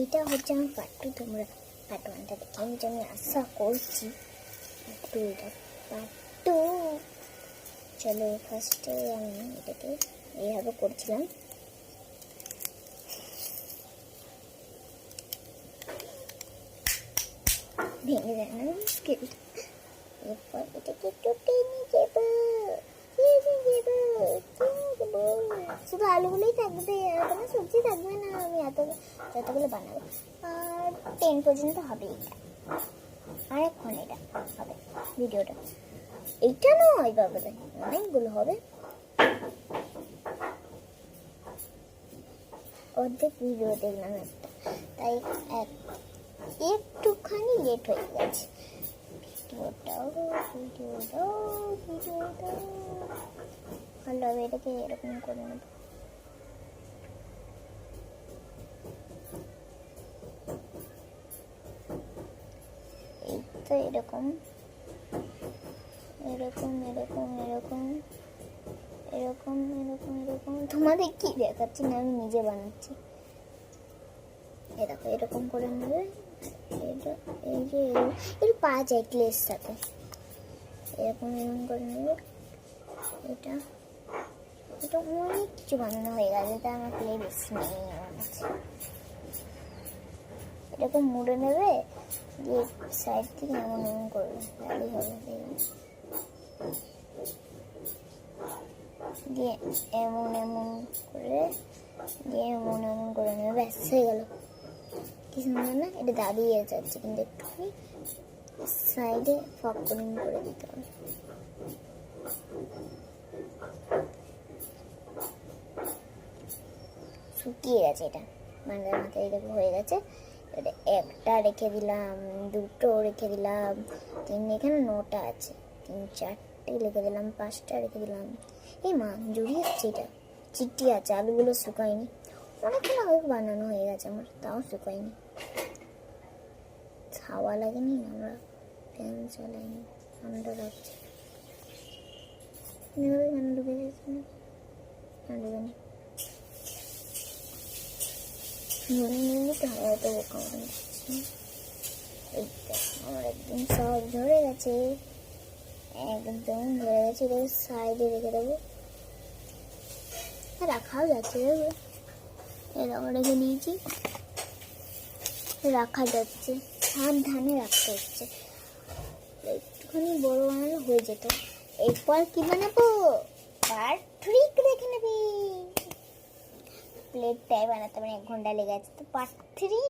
এটা হচ্ছে আমার পার্ট টু। তোমরা পার্ট ওয়ানটা দেখে নিচ্ছি, আমি আশা করছি। পার্ট টু, এটা পার্ট টু। চলো ফার্স্টে আমি এটাকে এইভাবে করছিলাম। ভেঙে যায় না স্কেলটা। এরপর এটাকে একটু টেনে যাবো, শুধু আলুগুলোই থাকবে, আর কোনো সবজি থাকবে না। আমি যতগুলো বানাবো আর 10 পর্যন্ত হবে এটা। অনেকক্ষণ এটা হবে ভিডিওটা। এইটা নয় বাবা, অনেকগুলো হবে। অর্ধেক ভিডিও দেখলাম একটা, তাই একটুখানি লেট হয়ে গেছে ভিডিওটাও। ভালো হবে। এটাকে এরকম করে নেব। এই তো এরকম এরকম এরকম এরকম এরকম এরকম এরকম। তোমাদের কি দেখাচ্ছি না, আমি নিজে বানাচ্ছি। এরকম এরকম করে নেবে। এই যে এর পা যায় ক্লের সাথে, এরকম এরকম করে নেবে। এটা এটা অনেক কিছু বানানো হয়ে গেছে, তাই আমার ক্লে বেশি নেই আমার কাছে। এরকম মুড়ে নেবে, দিয়ে সাইড থেকে এমন এমন করবে, তাহলেই হবে। দিয়ে এমন এমন করে এমন এমন করে নেবে, ব্যাস হয়ে গেল। কি সুন্দর না? এটা দাঁড়িয়ে যাচ্ছে, কিন্তু একটুখানি সাইডে ফকরিং করে দিতে হবে। শুকিয়ে গেছে এটা, মাথায় মাথায় এরকম হয়ে গেছে। এটা একটা রেখে দিলাম, দুটো রেখে দিলাম, এখানে 9টা আছে, 3 4টে রেখে দিলাম, 5টা রেখে দিলাম। এই মা জড়িয়ে যাচ্ছে, এটা চিটি আছে, আলুগুলো শুকায়নি। অনেকক্ষণ আগে বানানো হয়ে গেছে আমার, তাও শুকায়নি। হাওয়া লাগেনি, আমরা ফ্যান চালাইনি, ঠান্ডা লাগছে। কেন ঢুকে যাচ্ছে না? ঢুকেনি। হয়তো বোকা মতন দিচ্ছি। এই তো আমার একদম সব ধরে গেছে, একদম ধরে গেছে। এটাকে সাইডে রেখে দেবো, রাখাও যাচ্ছে। এরকম রেখে নিয়েছি, রাখা যাচ্ছে, সাবধানে রাখতে হচ্ছে। একটুখানি বড় বানালে হয়ে যেত। এরপর কি বানাবো? পার্ট 3 দেখে নেবে। প্লেটটাই বানাতে মানে 1 ঘন্টা লেগে আছে, তো পার্ট 3